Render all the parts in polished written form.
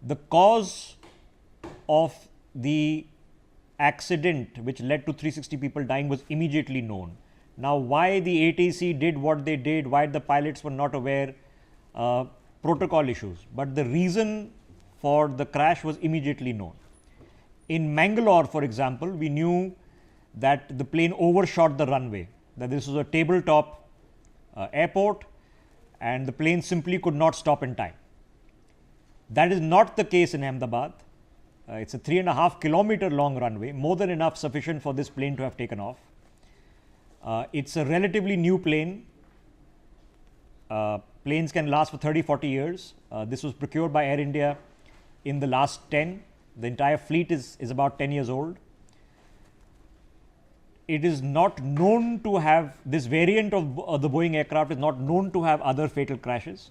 The cause of the accident which led to 360 people dying was immediately known. Now, why the ATC did what they did, why the pilots were not aware, protocol issues, but the reason for the crash was immediately known. In Mangalore, for example, we knew that the plane overshot the runway, that this was a tabletop airport and the plane simply could not stop in time. That is not the case in Ahmedabad. It's a 3.5 kilometer long runway, more than enough sufficient for this plane to have taken off. It's a relatively new plane. Planes can last for 30-40 years. This was procured by Air India in the last 10. The entire fleet is about 10 years old. It is not known to have, this variant of the Boeing aircraft is not known to have other fatal crashes.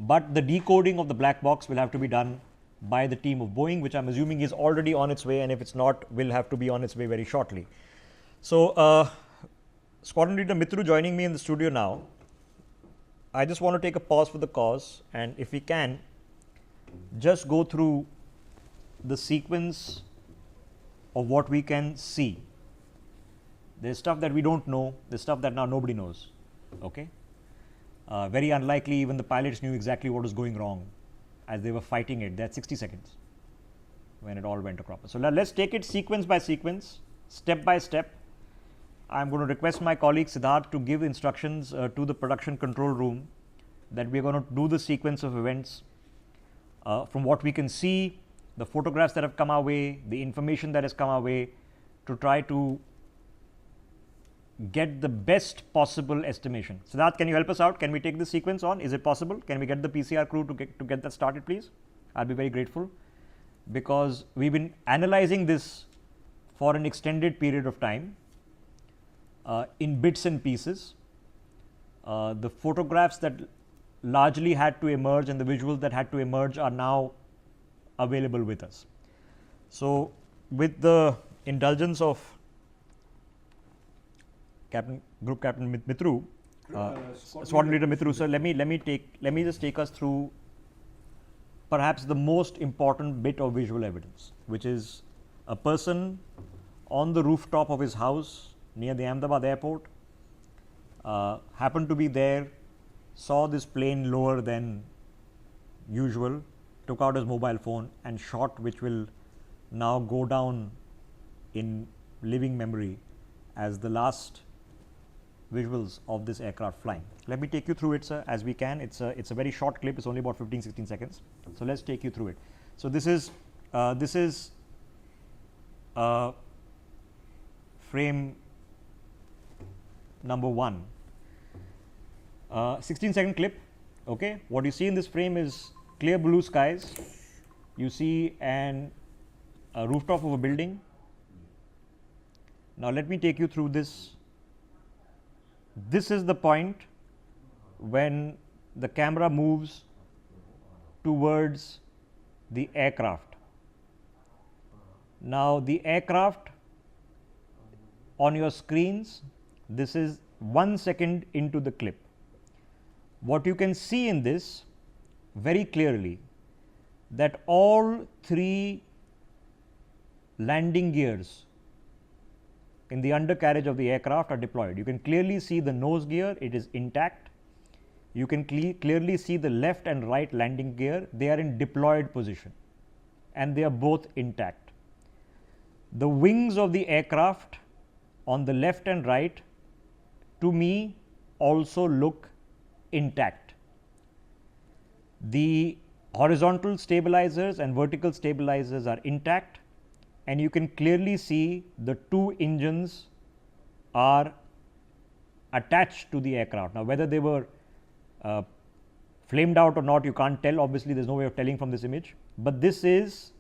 But the decoding of the black box will have to be done by the team of Boeing, which I'm assuming is already on its way, and if it's not, will have to be on its way very shortly. So, Squadron Leader Mitroo joining me in the studio now. I just want to take a pause for the cause, and if we can, just go through the sequence of what we can see. There's stuff that we don't know, there's stuff that now nobody knows. Okay? Very unlikely even the pilots knew exactly what was going wrong as they were fighting it. They had 60 seconds when it all went across. So let's take it sequence by sequence, step by step. I'm going to request my colleague Siddharth to give instructions to the production control room that we're going to do the sequence of events from what we can see, the photographs that have come our way, the information that has come our way, to try to get the best possible estimation. Siddharth, can you help us out? Can we take this sequence on? Is it possible? Can we get the PCR crew to get that started, please? I'll be very grateful, because we've been analyzing this for an extended period of time in bits and pieces. The photographs that largely had to emerge and the visuals that had to emerge are now available with us. So, with the indulgence of Group Captain Mitroo, Squadron Leader Mitroo, sir, let me just take us through perhaps the most important bit of visual evidence, which is a person on the rooftop of his house near the Ahmedabad airport, happened to be there, saw this plane lower than usual, took out his mobile phone and shot, which will now go down in living memory as the last visuals of this aircraft flying. Let me take you through it, sir, as we can. It's a very short clip. It's only about 15-16 seconds. So let's take you through it. So this is frame number 1. 16-second clip. Okay, what you see in this frame is clear blue skies. You see a rooftop of a building. Now let me take you through this. This is the point when the camera moves towards the aircraft. Now the aircraft on your screens, this is 1 second into the clip. What you can see in this very clearly, that all 3 landing gears in the undercarriage of the aircraft are deployed. You can clearly see the nose gear, it is intact. You can clearly see the left and right landing gear, they are in deployed position and they are both intact. The wings of the aircraft on the left and right, to me, also look intact. The horizontal stabilizers and vertical stabilizers are intact, and you can clearly see the 2 engines are attached to the aircraft. Now, whether they were flamed out or not, you can't tell. Obviously, there's no way of telling from this image, but this is,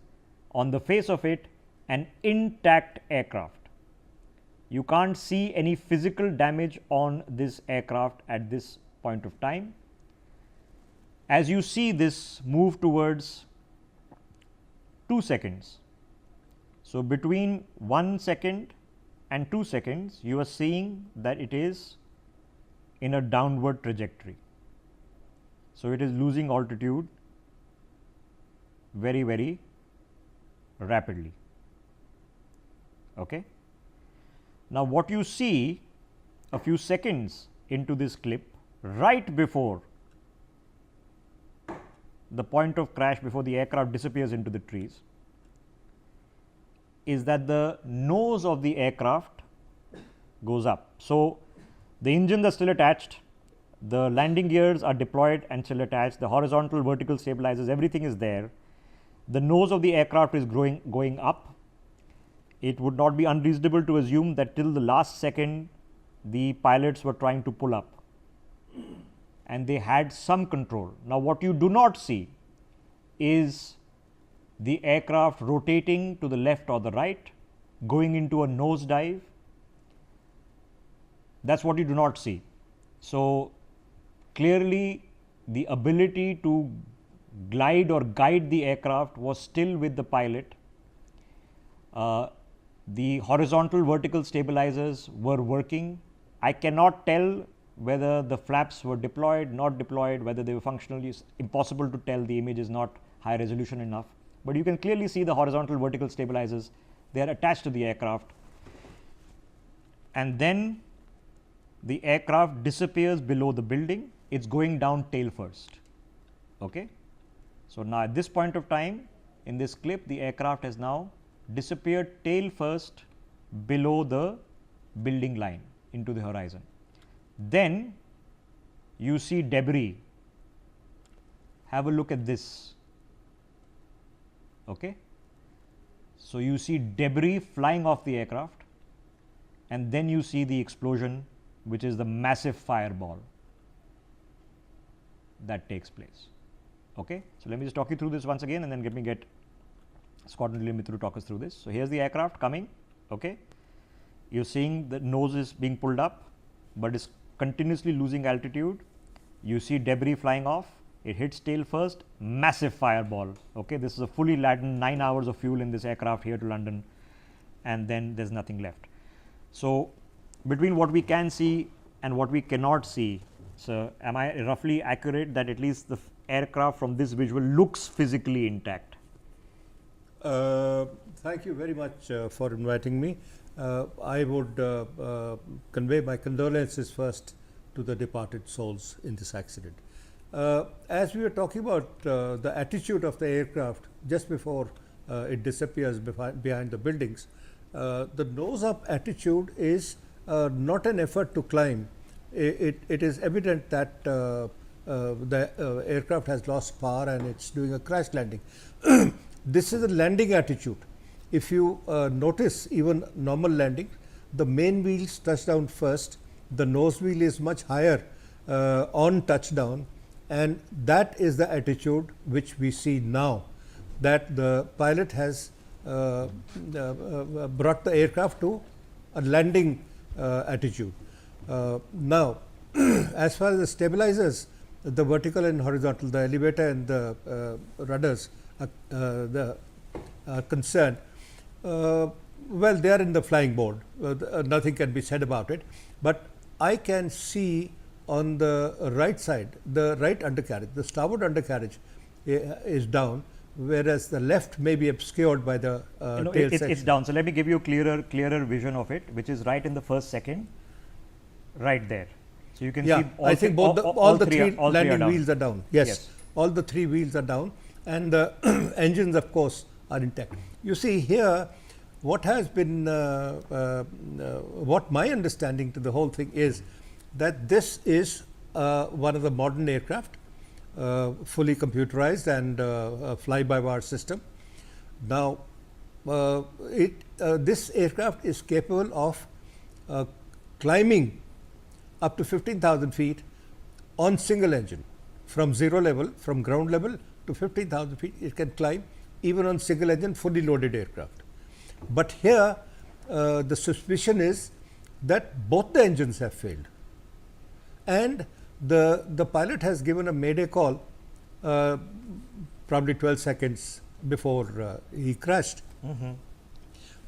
on the face of it, an intact aircraft. You can't see any physical damage on this aircraft at this point of time. As you see this move towards 2 seconds, so between 1 second and 2 seconds, you are seeing that it is in a downward trajectory. So it is losing altitude very, very rapidly. Okay. Now, what you see a few seconds into this clip, right before the point of crash, before the aircraft disappears into the trees, is that the nose of the aircraft goes up. So, the engines are still attached, the landing gears are deployed and still attached, the horizontal, vertical stabilizers, everything is there. The nose of the aircraft is going up. It would not be unreasonable to assume that till the last second the pilots were trying to pull up and they had some control. Now, what you do not see is the aircraft rotating to the left or the right, going into a nosedive. That is what you do not see. So, clearly the ability to glide or guide the aircraft was still with the pilot. The horizontal, vertical stabilizers were working. I cannot tell whether the flaps were deployed, not deployed, whether they were functional. It's impossible to tell, the image is not high resolution enough, but you can clearly see the horizontal, vertical stabilizers, they are attached to the aircraft, and then the aircraft disappears below the building. It's going down tail first. Okay. So, now at this point of time in this clip, the aircraft has now disappeared tail first below the building line into the horizon. Then you see debris. Have a look at this. Okay. So, you see debris flying off the aircraft, and then you see the explosion, which is the massive fireball that takes place. Okay. So, let me just talk you through this once again, and then let me get Squadron Leader Mitroo to talk us through this. So, here is the aircraft coming. Okay. You are seeing the nose is being pulled up, but is continuously losing altitude. You see debris flying off. It hits tail first, massive fireball. Okay. This is a fully laden 9 hours of fuel in this aircraft here to London, and then there is nothing left. So, between what we can see and what we cannot see, so am I roughly accurate that at least the aircraft from this visual looks physically intact? Thank you very much for inviting me. I would convey my condolences first to the departed souls in this accident. As we were talking about the attitude of the aircraft just before it disappears behind the buildings, the nose up attitude is not an effort to climb. It is evident that the aircraft has lost power and it's doing a crash landing. This is a landing attitude. If you notice, even normal landing, the main wheels touch down first, the nose wheel is much higher on touchdown, and that is the attitude which we see now, that the pilot has brought the aircraft to a landing attitude. Now, as far as the stabilizers, the vertical and horizontal, the elevator and the rudders are concerned, well, they are in the flying mode. Nothing can be said about it, but I can see on the right side, the right undercarriage, the starboard undercarriage is down, whereas the left may be obscured by the tail section. It's down. So, let me give you a clearer vision of it, which is right in the first second, right there. So, you can see I think all the three landing wheels are down. Yes, all the three wheels are down, and the engines, of course, are intact. You see here, what has been, what my understanding to the whole thing is that this is one of the modern aircraft, fully computerized and fly-by-wire system. Now, this aircraft is capable of climbing up to 15,000 feet on single engine, from zero level, from ground level to 15,000 feet. It can climb even on single engine, fully loaded aircraft. But here, the suspicion is that both the engines have failed, and the pilot has given a mayday call probably 12 seconds before he crashed.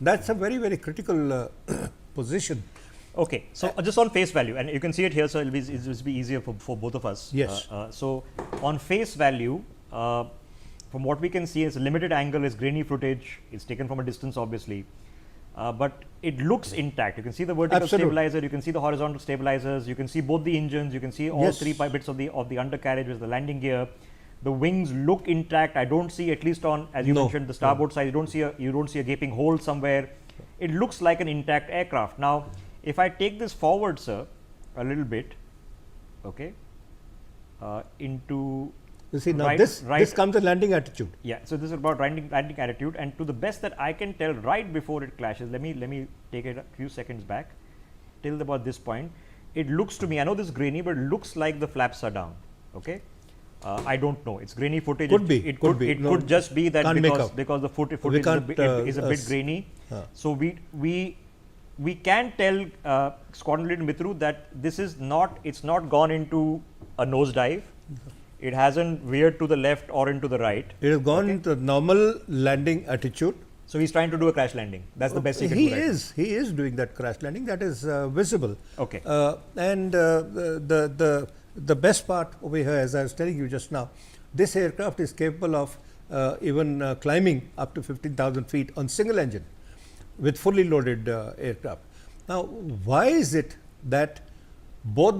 That's a very, very critical position. Okay. So, just on face value, and you can see it here, so it will be easier for both of us. Yes. So, on face value, from what we can see, it's a limited angle, it's grainy footage, it's taken from a distance obviously, but it looks intact. You can see the vertical stabilizer, you can see the horizontal stabilizers, you can see both the engines, you can see all three bits of the undercarriage with the landing gear. The wings look intact. I don't see, at least on, as you mentioned, the starboard side, you don't see a gaping hole somewhere. It looks like an intact aircraft. Now, if I take this forward, sir, a little bit, okay, into you see now this comes the landing attitude. Yeah, so this is about landing attitude, and to the best that I can tell, right before it clashes, let me take it a few seconds back till about this point. It looks to me, I know this is grainy, but it looks like the flaps are down. Okay. I don't know. It's grainy footage. It could just be that because the footage is a bit grainy. So we can tell Squadron Leader Mitroo that this is not. It's not gone into a nosedive. It hasn't veered to the left or into the right. It has gone into normal landing attitude. So he's trying to do a crash landing. That's the best he can do. He is doing that crash landing. That is visible. Okay. And the best part over here, as I was telling you just now, this aircraft is capable of even climbing up to 15,000 feet on single engine with fully loaded aircraft. Now, why is it that both